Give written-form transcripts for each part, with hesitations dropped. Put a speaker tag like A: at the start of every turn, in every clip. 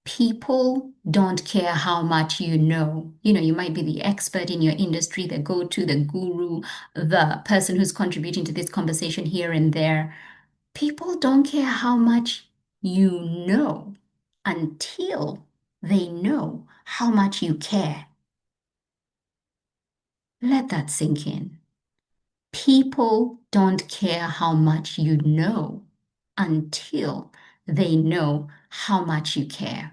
A: People don't care how much you know. You might be the expert in your industry, the go-to, the guru, the person who's contributing to this conversation here and there. People don't care how much you know until they know how much you care. Let that sink in. People don't care how much you know until they know how much you care.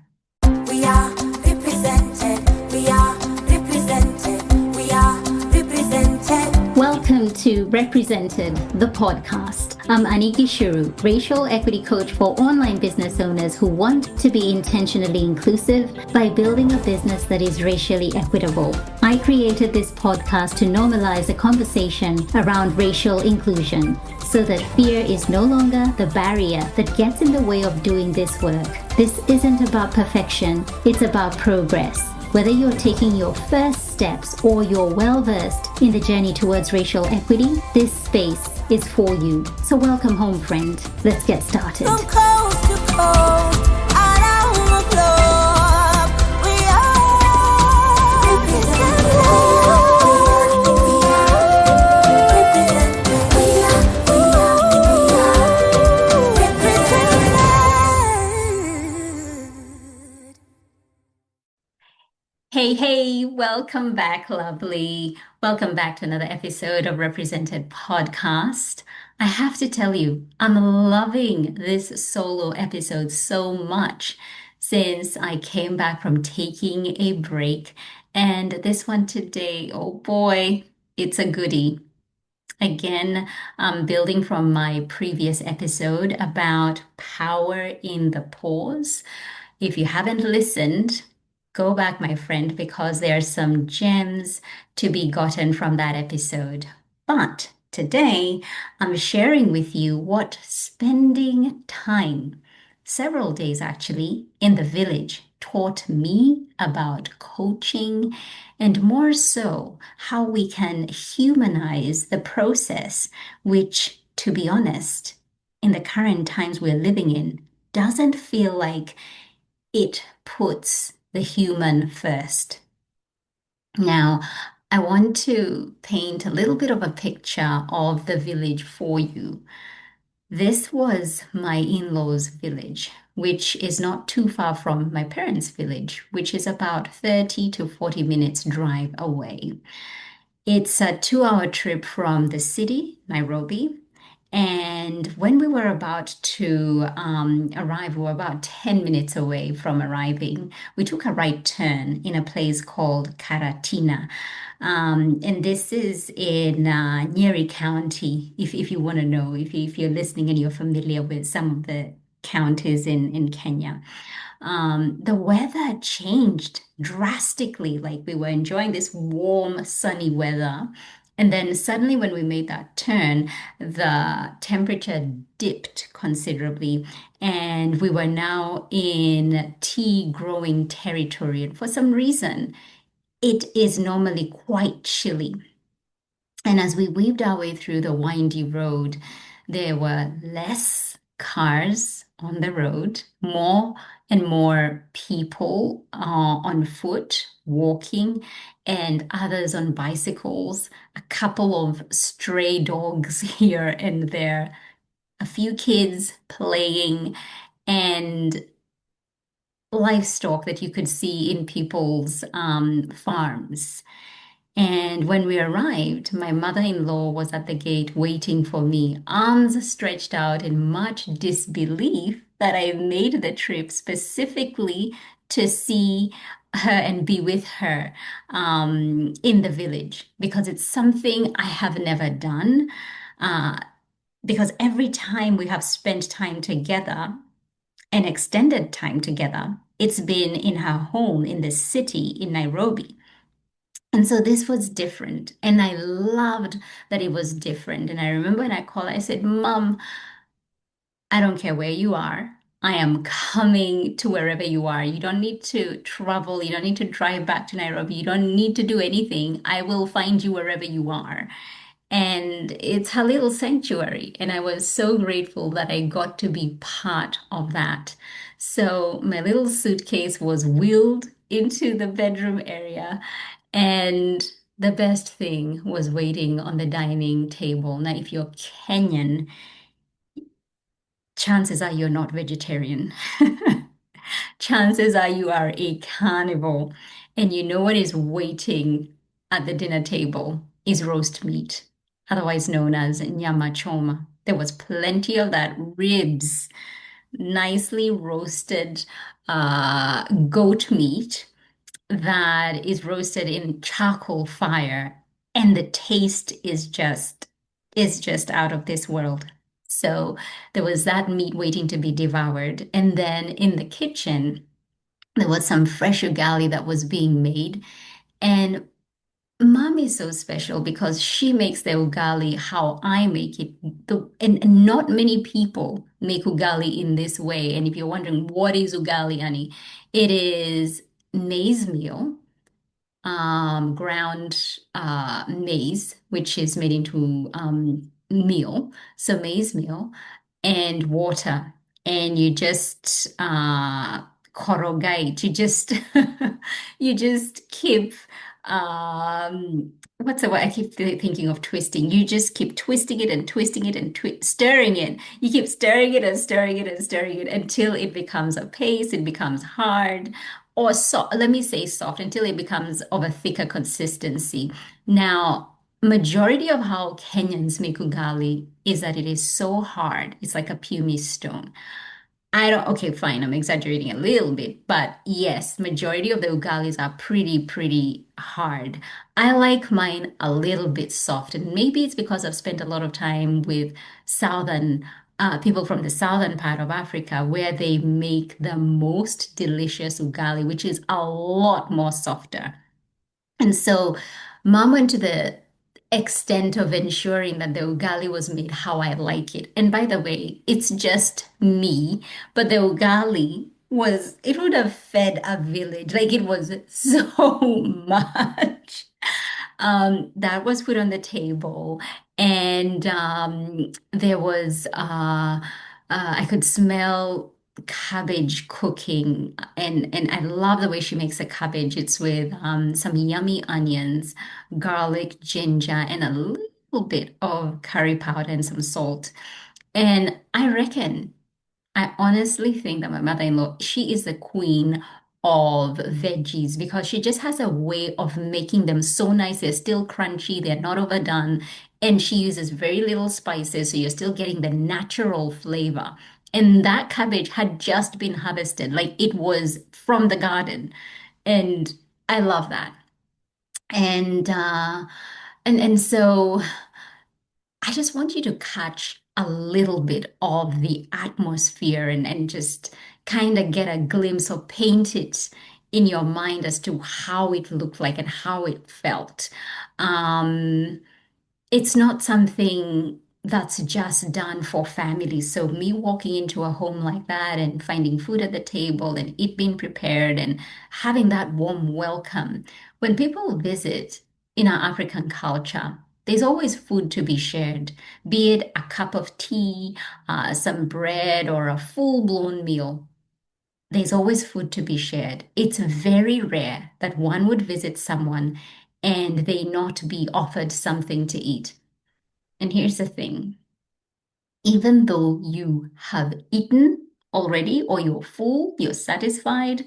A: We are represented. We are represented. We are represented. Welcome to Represented, the podcast. I'm Aniki Shuru, racial equity coach for online business owners who want to be intentionally inclusive by building a business that is racially equitable. I created this podcast to normalize a conversation around racial inclusion so that fear is no longer the barrier that gets in the way of doing this work. This isn't about perfection, it's about progress. Whether you're taking your first steps or you're well-versed in the journey towards racial equity, this space is for you. So welcome home, friend. Let's get started. From coast to coast, around the globe, we are represented. Hey, welcome back, lovely. Welcome back to another episode of Represented Podcast. I have to tell you, I'm loving this solo episode so much since I came back from taking a break. And this one today, oh boy, it's a goodie. Again, building from my previous episode about power in the pause. If you haven't listened, go back, my friend, because there are some gems to be gotten from that episode. But today, I'm sharing with you what spending time, several days actually, in the village taught me about coaching and more so how we can humanize the process, which, to be honest, in the current times we're living in, doesn't feel like it puts the human first. Now, I want to paint a little bit of a picture of the village for you. This was my in-laws' village, which is not too far from my parents' village, which is about 30 to 40 minutes drive away. It's a 2-hour trip from the city, Nairobi. And when we were about to arrive, we were about 10 minutes away from arriving. We took a right turn in a place called Karatina. And this is in Nyeri County, if you want to know, if you're listening and you're familiar with some of the counties in Kenya. The weather changed drastically. Like we were enjoying this warm, sunny weather. And then suddenly, when we made that turn, the temperature dipped considerably, and we were now in tea growing territory. And for some reason, it is normally quite chilly. And as we weaved our way through the windy road, there were less cars on the road, more and more people on foot, walking, and others on bicycles, a couple of stray dogs here and there, a few kids playing, and livestock that you could see in people's farms. And when we arrived, my mother-in-law was at the gate waiting for me, arms stretched out in much disbelief that I made the trip specifically to see her and be with her in the village because it's something I have never done. Uh, because every time we have spent time together, an extended time together, it's been in her home in the city in Nairobi. And so this was different. And I loved that it was different. And I remember when I called, I said, Mom, I don't care where you are. I am coming to wherever you are. You don't need to travel. You don't need to drive back to Nairobi. You don't need to do anything. I will find you wherever you are. And it's her little sanctuary. And I was so grateful that I got to be part of that. So my little suitcase was wheeled into the bedroom area, and the best thing was waiting on the dining table. Now, if you're Kenyan, chances are you're not vegetarian. Chances are you are a carnivore, and you know what is waiting at the dinner table is roast meat, otherwise known as nyama choma. There was plenty of that, ribs, nicely roasted goat meat that is roasted in charcoal fire, and the taste is just out of this world. So there was that meat waiting to be devoured. And then in the kitchen, there was some fresh ugali that was being made. And mom is so special because she makes the ugali how I make it. And not many people make ugali in this way. And if you're wondering what is ugali, Annie, it is maize meal, ground maize, which is made into meal, so maize meal, and water. And you just corrugate. You just you just keep what's the word? I keep thinking of twisting. You just keep twisting it and twisting it and stirring it. You keep stirring it and stirring it and stirring it until it becomes a paste, it becomes hard, or so, let me say soft, until it becomes of a thicker consistency. Now, majority of how Kenyans make ugali is that it is so hard. It's like a pumice stone. I don't, okay, fine, I'm exaggerating a little bit, but yes, majority of the ugalis are pretty hard. I like mine a little bit soft, and maybe it's because I've spent a lot of time with southern people from the southern part of Africa, where they make the most delicious ugali, which is a lot more softer. And so mom went to the extent of ensuring that the ugali was made how I like it. And by the way, it's just me, but the ugali was, it would have fed a village. Like it was so much. That was put on the table, and there was I could smell cabbage cooking, and I love the way she makes the cabbage. It's with some yummy onions, garlic, ginger, and a little bit of curry powder and some salt. And I honestly think that my mother-in-law, she is the queen of veggies because she just has a way of making them so nice. They're still crunchy, they're not overdone, and she uses very little spices, so you're still getting the natural flavor. And that cabbage had just been harvested, like it was from the garden. And I love that. And so I just want you to catch a little bit of the atmosphere, and just kind of get a glimpse or paint it in your mind as to how it looked like and how it felt. Um, it's not something that's just done for families. So me walking into a home like that and finding food at the table and it being prepared and having that warm welcome. When people visit in our African culture, there's always food to be shared, be it a cup of tea, some bread, or a full-blown meal. There's always food to be shared. It's very rare that one would visit someone and they not be offered something to eat. And here's the thing, even though you have eaten already, or you're full, you're satisfied,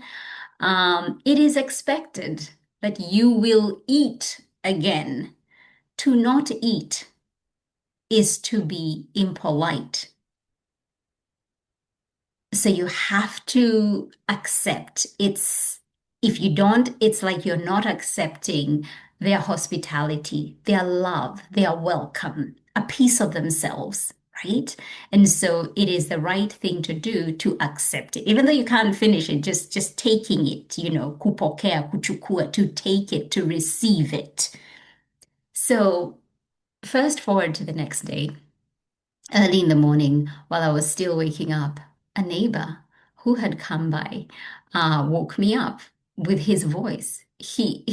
A: it is expected that you will eat again. To not eat is to be impolite. So you have to accept. If you don't, it's like you're not accepting their hospitality, their love, their welcome, a piece of themselves, right? And so it is the right thing to do to accept it. Even though you can't finish it, just taking it, kupokea, kuchukua, to take it, to receive it. So fast forward to the next day. Early in the morning, while I was still waking up, a neighbor who had come by woke me up with his voice. He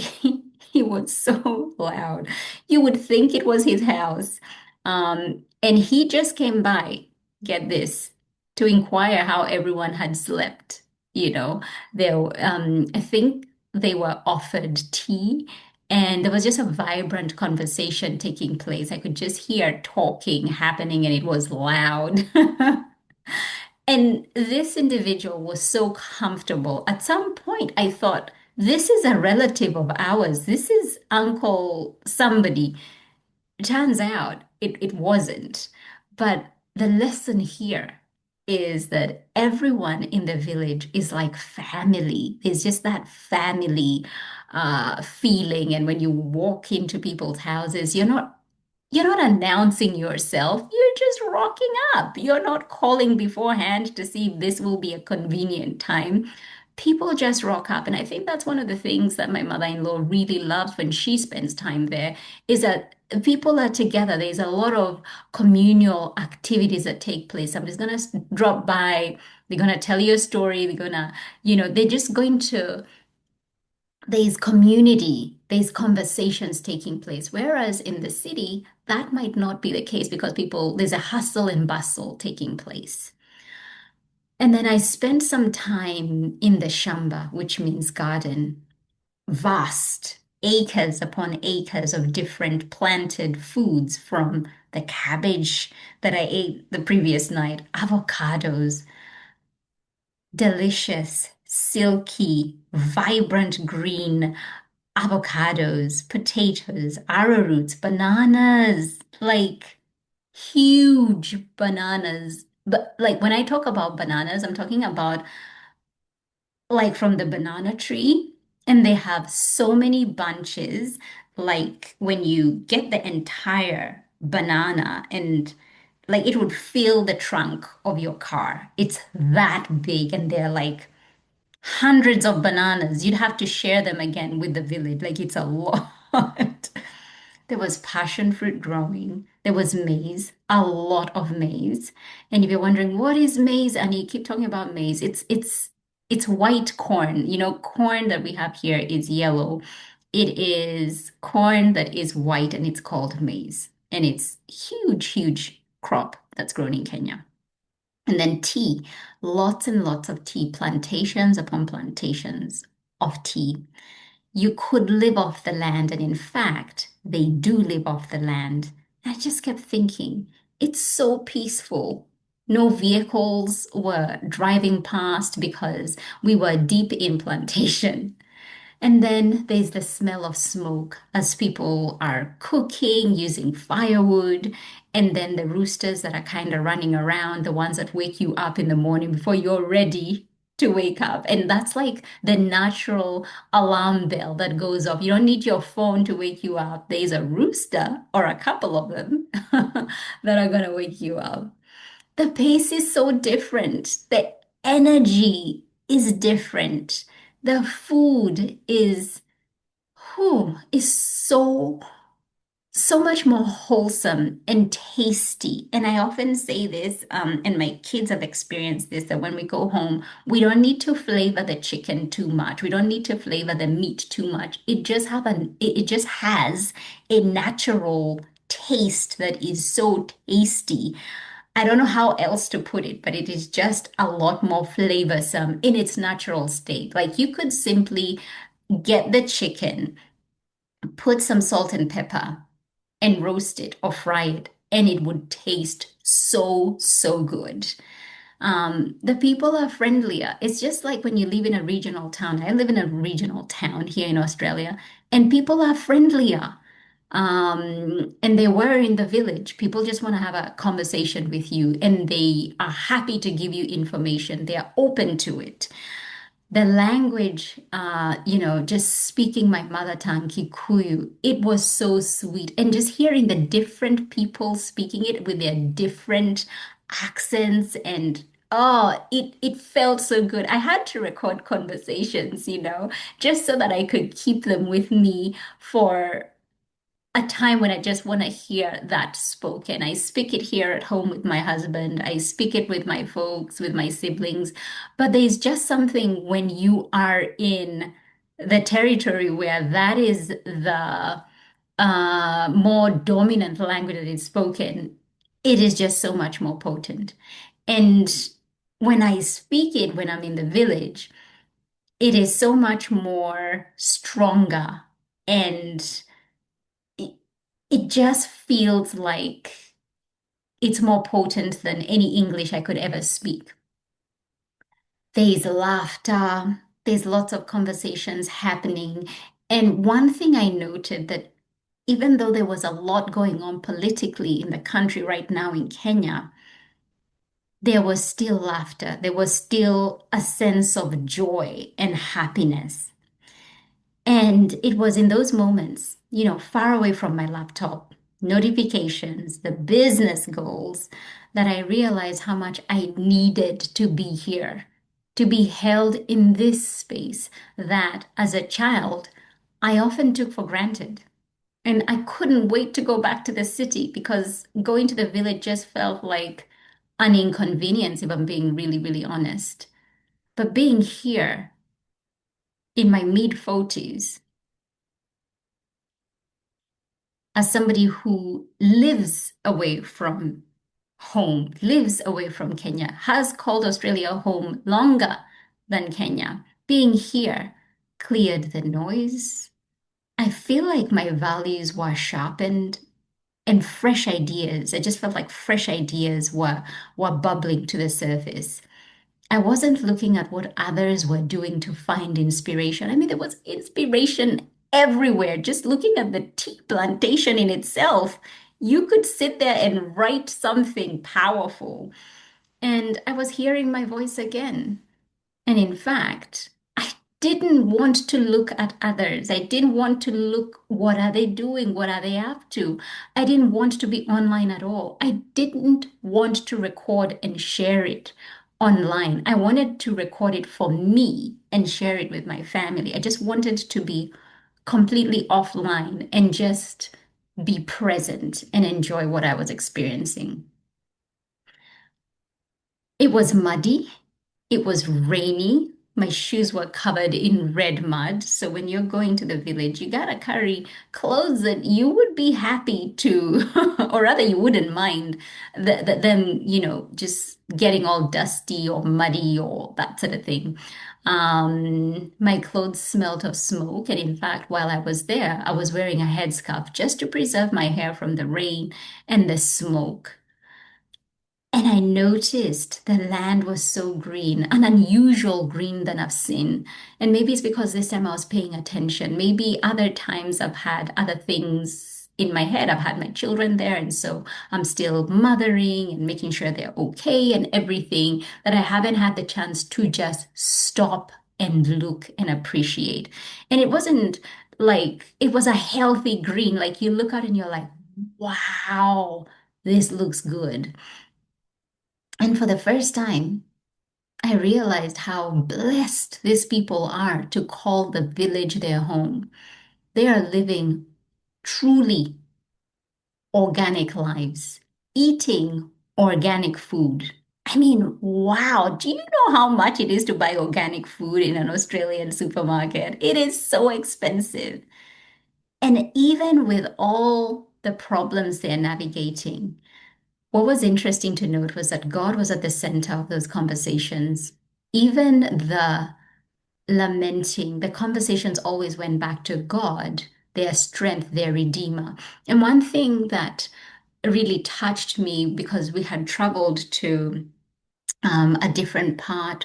A: He was so loud. You would think it was his house. And he just came by, get this, to inquire how everyone had slept. You know, I think they were offered tea, and there was just a vibrant conversation taking place. I could just hear talking happening, and it was loud. And this individual was so comfortable. At some point, I thought, this is a relative of ours. This is Uncle somebody. It turns out it wasn't. But the lesson here is that everyone in the village is like family. There's just that family feeling. And when you walk into people's houses, you're not announcing yourself. You're just rocking up. You're not calling beforehand to see if this will be a convenient time. People just rock up. And I think that's one of the things that my mother-in-law really loves when she spends time there is that people are together. There's a lot of communal activities that take place. Somebody's going to drop by. They're going to tell you a story. They're just going to there's community, there's conversations taking place. Whereas in the city, that might not be the case because there's a hustle and bustle taking place. And then I spent some time in the shamba, which means garden, vast acres upon acres of different planted foods from the cabbage that I ate the previous night, avocados, delicious, silky, vibrant green avocados, potatoes, arrowroots, bananas, like huge bananas. But like when I talk about bananas, I'm talking about like from the banana tree, and they have so many bunches. Like when you get the entire banana and like it would fill the trunk of your car. It's that big, and they're like hundreds of bananas. You'd have to share them again with the village. Like it's a lot. There was passion fruit growing. There was maize, a lot of maize. And if you're wondering what is maize, and you keep talking about maize, it's white corn. Corn that we have here is yellow. It is corn that is white, and it's called maize. And it's huge, huge crop that's grown in Kenya. And then tea, lots and lots of tea, plantations upon plantations of tea. You could live off the land, and in fact, they do live off the land. I just kept thinking, it's so peaceful. No vehicles were driving past because we were deep in plantation. And then there's the smell of smoke as people are cooking using firewood. And then the roosters that are kind of running around, the ones that wake you up in the morning before you're ready to wake up. And that's like the natural alarm bell that goes off. You don't need your phone to wake you up. There's a rooster or a couple of them that are going to wake you up. The pace is so different. The energy is different. The food is so much more wholesome and tasty. And I often say this, and my kids have experienced this, that when we go home, we don't need to flavor the chicken too much. We don't need to flavor the meat too much. It just has a natural taste that is so tasty. I don't know how else to put it, but it is just a lot more flavorsome in its natural state. Like you could simply get the chicken, put some salt and pepper, and roast it or fry it, and it would taste so, so good. The people are friendlier. It's just like when you live in a regional town. I live in a regional town here in Australia, and people are friendlier. And they were in the village. People just want to have a conversation with you, and they are happy to give you information. They are open to it. The language, just speaking my mother tongue, Kikuyu, it was so sweet. And just hearing the different people speaking it with their different accents and it felt so good. I had to record conversations, just so that I could keep them with me for a time when I just want to hear that spoken. I speak it here at home with my husband. I speak it with my folks, with my siblings. But there's just something when you are in the territory where that is the more dominant language that is spoken, it is just so much more potent. And when I speak it, when I'm in the village, it is so much more stronger. And it, it just feels like it's more potent than any English I could ever speak. There's laughter, there's lots of conversations happening. And one thing I noted that even though there was a lot going on politically in the country right now in Kenya, there was still laughter. There was still a sense of joy and happiness. And it was in those moments, far away from my laptop, notifications, the business goals, that I realized how much I needed to be here, to be held in this space that as a child, I often took for granted. And I couldn't wait to go back to the city because going to the village just felt like an inconvenience, if I'm being really, really honest. But being here in my mid 40s, as somebody who lives away from home, lives away from Kenya, has called Australia home longer than Kenya, being here cleared the noise. I feel like my values were sharpened and fresh ideas. I just felt like fresh ideas were bubbling to the surface. I wasn't looking at what others were doing to find inspiration. I mean, there was inspiration everywhere. Just looking at the tea plantation in itself, you could sit there and write something powerful. And I was hearing my voice again. And in fact, I didn't want to look at others. I didn't want to look, what are they doing? What are they up to? I didn't want to be online at all. I didn't want to record and share it online. I wanted to record it for me and share it with my family. I just wanted to be completely offline and just be present and enjoy what I was experiencing. It was muddy. It was rainy. My shoes were covered in red mud. So when you're going to the village, you gotta carry clothes that you would be happy to, or rather you wouldn't mind them, just getting all dusty or muddy or that sort of thing. My clothes smelled of smoke. And in fact, while I was there, I was wearing a headscarf just to preserve my hair from the rain and the smoke. And I noticed the land was so green, an unusual green than I've seen. And maybe it's because this time I was paying attention. Maybe other times I've had other things in my head. I've had my children there. And so I'm still mothering and making sure they're okay and everything, that I haven't had the chance to just stop and look and appreciate. And it wasn't like it was a healthy green. Like you look out and you're like, wow, this looks good. And for the first time, I realized how blessed these people are to call the village their home. They are living truly organic lives, eating organic food. I mean, wow, do you know how much it is to buy organic food in an Australian supermarket? It is so expensive. And even with all the problems they're navigating, what was interesting to note was that God was at the center of those conversations. Even the lamenting, the conversations always went back to God, their strength, their Redeemer. And one thing that really touched me because we had traveled to a different part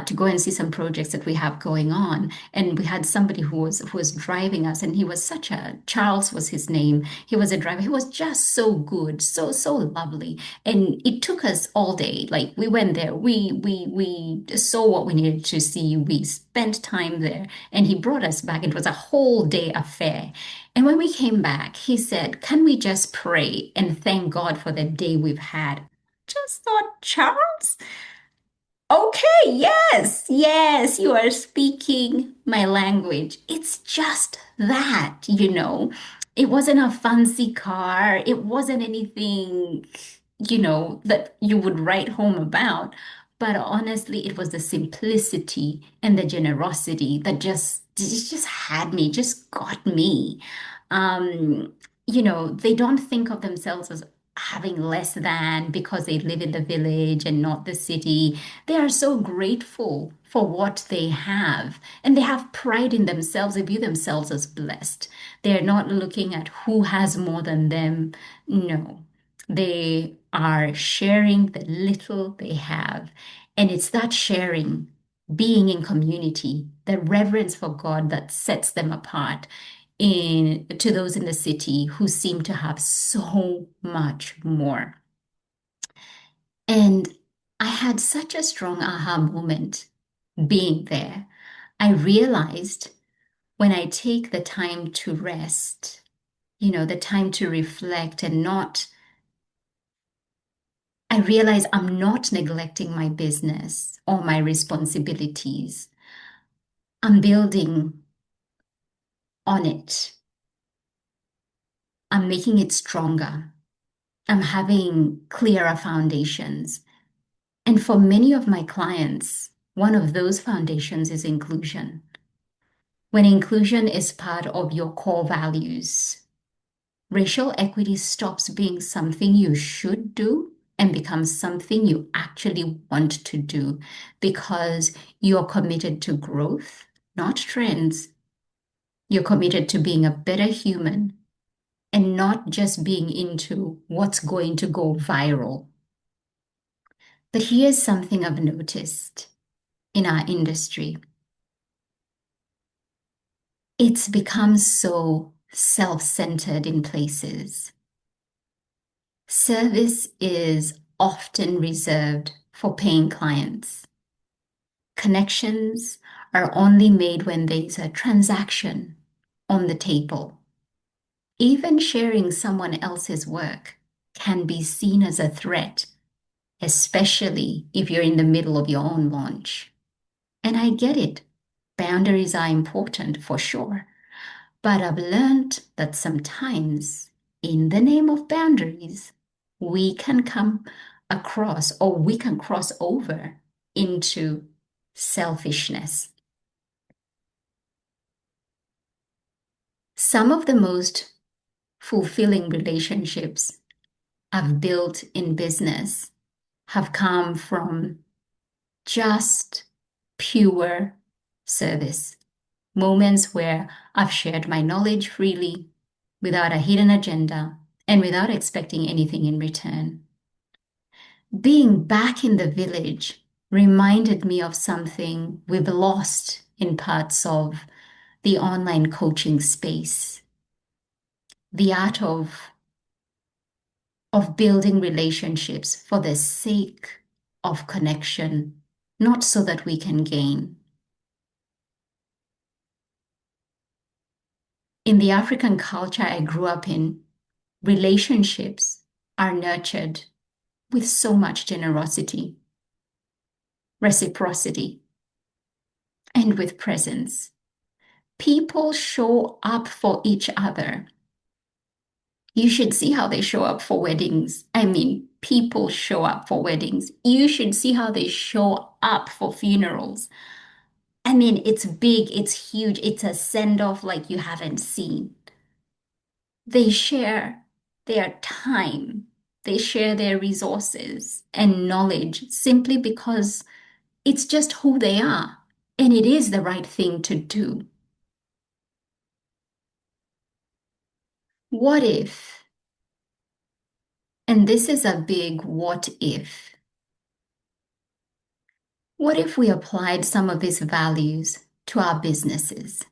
A: to go and see some projects that we have going on. And we had somebody who was driving us, and he was such a Charles was his name. He was a driver. He was just so good, so lovely. And it took us all day. Like we went there, we saw what we needed to see. We spent time there, and he brought us back. It was a whole day affair. And when we came back, he said, "Can we just pray and thank God for the day we've had?" Just thought, Charles, okay, yes, you are speaking my language. It's just that. It wasn't a fancy car. It wasn't anything, that you would write home about. But honestly, it was the simplicity and the generosity that just had me, just got me. Um, they don't think of themselves as having less than because they live in the village and not the city. They are so grateful for what they have, and they have pride in themselves. They view themselves as blessed. They're not looking at who has more than them. No, they are sharing the little they have. And it's that sharing, being in community, the reverence for God that sets them apart to those in the city who seem to have so much more. And I had such a strong aha moment being there. I realized when I take the time to rest, the time to reflect and not, I realize I'm not neglecting my business or my responsibilities. I'm building on it. I'm making it stronger. I'm having clearer foundations. And for many of my clients, one of those foundations is inclusion. When inclusion is part of your core values, racial equity stops being something you should do and becomes something you actually want to do because you're committed to growth, not trends. You're committed to being a better human and not just being into what's going to go viral. But here's something I've noticed in our industry. It's become so self-centered in places. Service is often reserved for paying clients. Connections are only made when there's a transaction on the table. Even sharing someone else's work can be seen as a threat, especially if you're in the middle of your own launch. And I get it. Boundaries are important for sure. But I've learned that sometimes, in the name of boundaries, we can come across or we can cross over into selfishness. Some of the most fulfilling relationships I've built in business have come from just pure service. Moments where I've shared my knowledge freely without a hidden agenda and without expecting anything in return. Being back in the village reminded me of something we've lost in parts of the online coaching space, the art of building relationships for the sake of connection, not so that we can gain. In the African culture I grew up in, relationships are nurtured with so much generosity, reciprocity, and with presence. People show up for each other. You should see how they show up for weddings. I mean, people show up for weddings. You should see how they show up for funerals. I mean, it's big, it's huge, it's a send off like you haven't seen. They share their time, they share their resources and knowledge simply because it's just who they are. And it is the right thing to do. What if, and this is a big what if we applied some of these values to our businesses?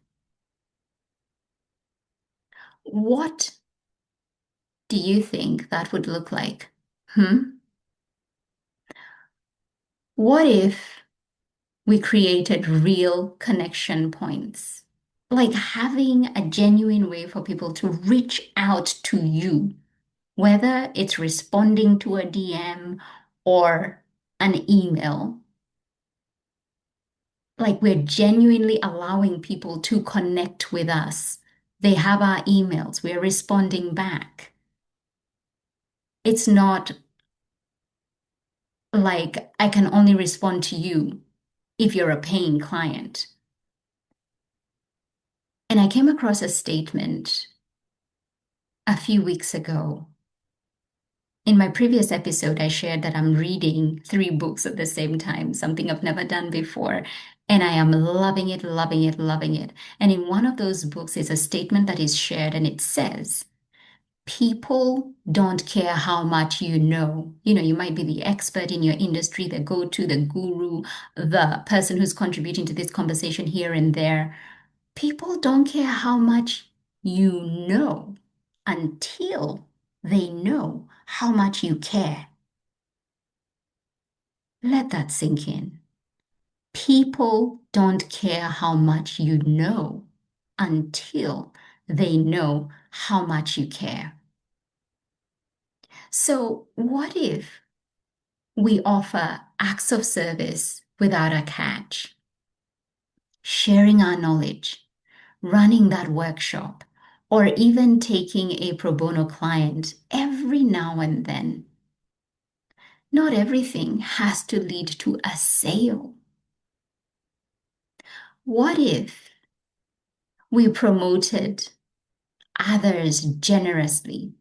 A: What do you think that would look like? Hmm? What if we created real connection points? Like having a genuine way for people to reach out to you, whether it's responding to a DM or an email. Like we're genuinely allowing people to connect with us. They have our emails, we're responding back. It's not Like, I can only respond to you if you're a paying client. And I came across a statement a few weeks ago. In my previous episode, I shared that I'm reading three books at the same time, something I've never done before. And I am loving it, loving it, loving it. And in one of those books is a statement that is shared, and it says, people don't care how much you know. You know, you might be the expert in your industry, the go-to, the guru, the person who's contributing to this conversation here and there. People don't care how much you know until they know how much you care. Let that sink in. People don't care how much you know until they know how much you care. So, what if we offer acts of service without a catch, sharing our knowledge, running that workshop, or even taking a pro bono client every now and then? Not everything has to lead to a sale. What if we promoted others generously?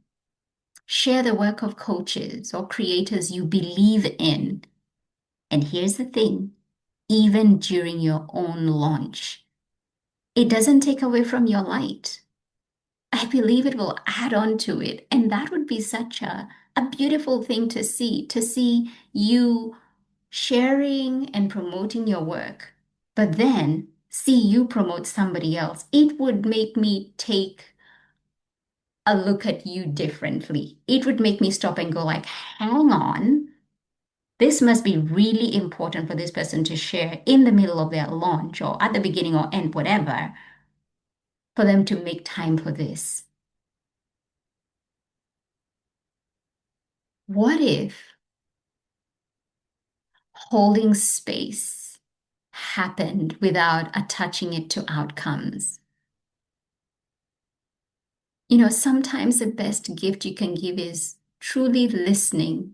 A: Share the work of coaches or creators you believe in. And here's the thing, even during your own launch, it doesn't take away from your light. I believe it will add on to it. And that would be such a beautiful thing to see you sharing and promoting your work, but then see you promote somebody else. It would make me take a look at you differently. It would make me stop and go like, hang on. This must be really important for this person to share in the middle of their launch or at the beginning or end, whatever, for them to make time for this. What if holding space happened without attaching it to outcomes? You know, sometimes the best gift you can give is truly listening,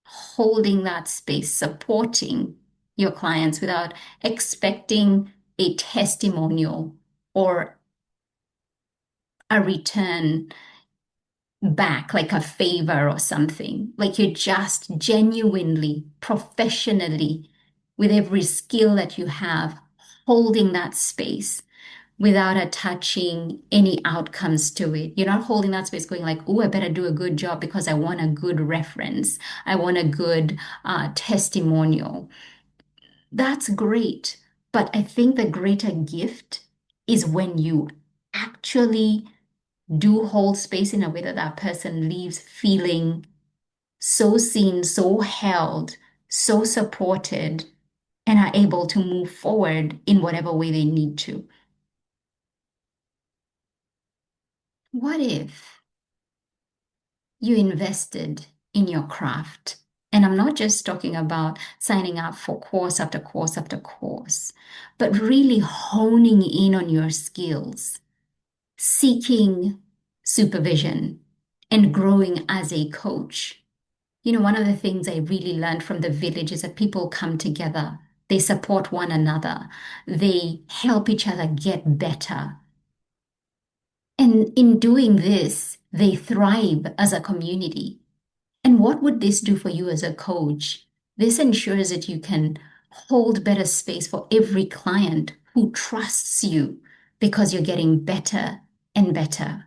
A: holding that space, supporting your clients without expecting a testimonial or a return back, like a favor or something. Like you're just genuinely, professionally, with every skill that you have, holding that space without attaching any outcomes to it. You're not holding that space going like, oh, I better do a good job because I want a good reference. I want a good testimonial. That's great. But I think the greater gift is when you actually do hold space in a way that that person leaves feeling so seen, so held, so supported, and are able to move forward in whatever way they need to. What if you invested in your craft? And I'm not just talking about signing up for course after course after course, but really honing in on your skills, seeking supervision, and growing as a coach. You know, one of the things I really learned from the village is that people come together, they support one another, they help each other get better. And in doing this, they thrive as a community. And what would this do for you as a coach? This ensures that you can hold better space for every client who trusts you because you're getting better and better.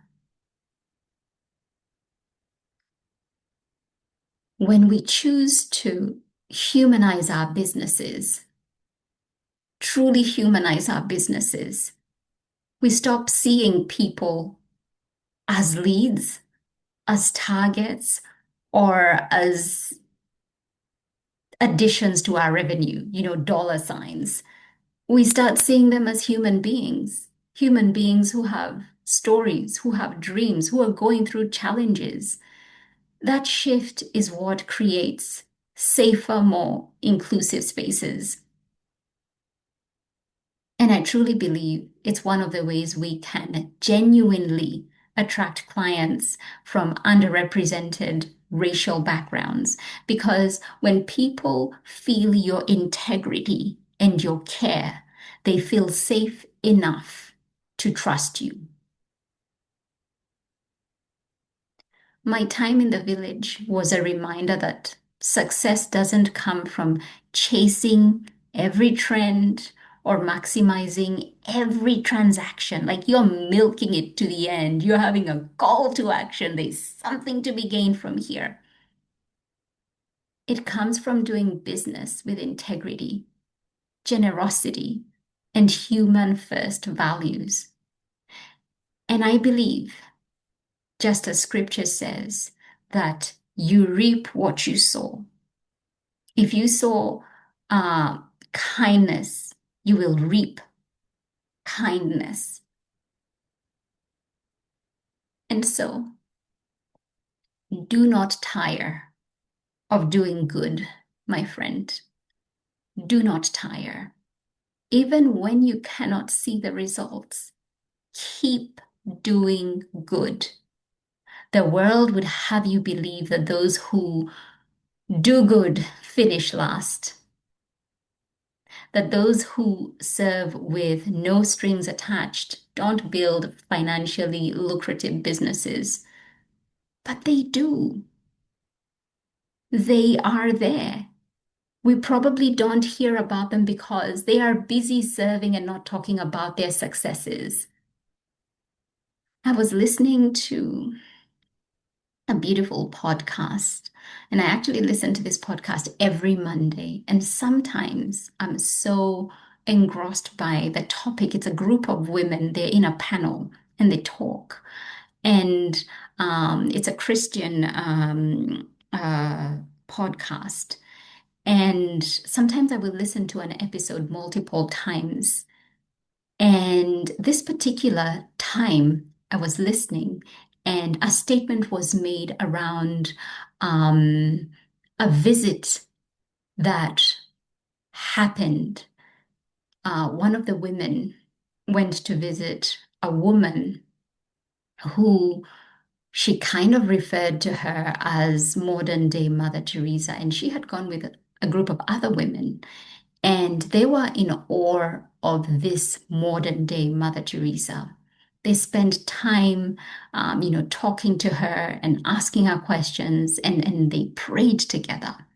A: When we choose to humanize our businesses, truly humanize our businesses, we stop seeing people as leads, as targets, or as additions to our revenue, you know, dollar signs. We start seeing them as human beings who have stories, who have dreams, who are going through challenges. That shift is what creates safer, more inclusive spaces. And I truly believe it's one of the ways we can genuinely attract clients from underrepresented racial backgrounds. Because when people feel your integrity and your care, they feel safe enough to trust you. My time in the village was a reminder that success doesn't come from chasing every trend or maximizing every transaction. Like you're milking it to the end. You're having a call to action. There's something to be gained from here. It comes from doing business with integrity, generosity, and human first values. And I believe, just as scripture says, that you reap what you sow. If you sow kindness, you will reap kindness. And so, do not tire of doing good, my friend. Do not tire. Even when you cannot see the results, keep doing good. The world would have you believe that those who do good finish last, that those who serve with no strings attached don't build financially lucrative businesses, but they do. They are there. We probably don't hear about them because they are busy serving and not talking about their successes. I was listening to a beautiful podcast, and I actually listen to this podcast every Monday. And sometimes I'm so engrossed by the topic. It's a group of women, they're in a panel and they talk. And it's a Christian podcast. And sometimes I will listen to an episode multiple times. And this particular time I was listening, and a statement was made around a visit that happened. One of the women went to visit a woman who she kind of referred to her as modern day Mother Teresa, and she had gone with a group of other women, and they were in awe of this modern day Mother Teresa. They spent time, talking to her and asking her questions, and they prayed together.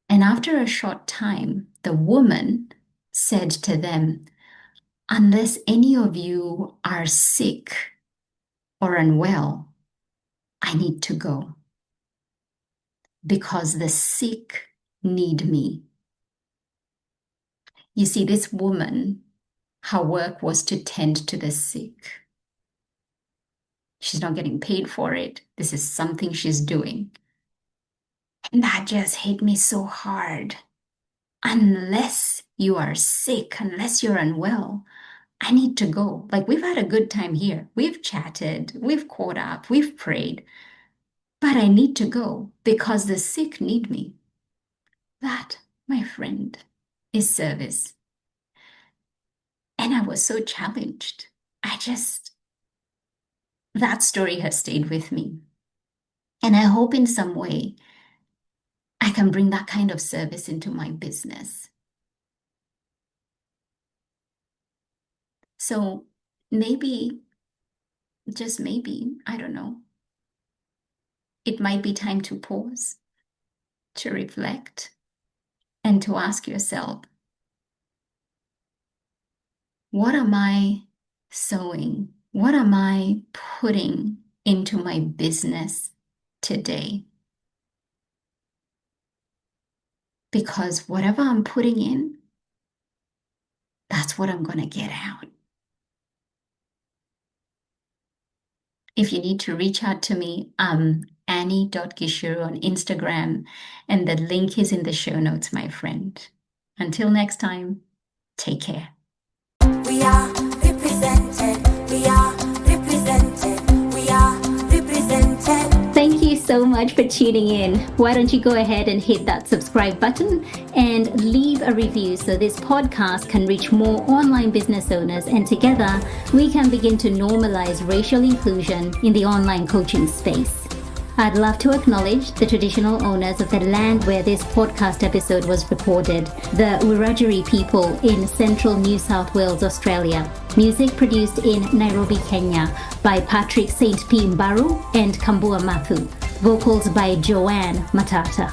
A: And after a short time, the woman said to them, "Unless any of you are sick or unwell, I need to go because the sick need me." You see, this woman, her work was to tend to the sick. She's not getting paid for it. This is something she's doing. And that just hit me so hard. Unless you are sick, unless you're unwell, I need to go. Like, we've had a good time here. We've chatted, we've caught up, we've prayed, but I need to go because the sick need me. That, my friend, is service. And I was so challenged. That story has stayed with me. And I hope in some way I can bring that kind of service into my business. So maybe, just maybe, I don't know, it might be time to pause, to reflect, and to ask yourself, what am I sowing? What am I putting into my business today? Because whatever I'm putting in, that's what I'm going to get out. If you need to reach out to me, I'm Annie.Gishuru on Instagram, and the link is in the show notes, my friend. Until next time, take care.
B: We are represented. We are represented. We are represented.
A: Thank you so much for tuning in. Why don't you go ahead and hit that subscribe button and leave a review so this podcast can reach more online business owners, and together we can begin to normalize racial inclusion in the online coaching space. I'd love to acknowledge the traditional owners of the land where this podcast episode was recorded, the Wiradjuri people in central New South Wales, Australia. Music produced in Nairobi, Kenya by Patrick St. Mbaru and Kambua Mathu. Vocals by Joanne Matata.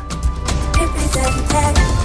B: Represented.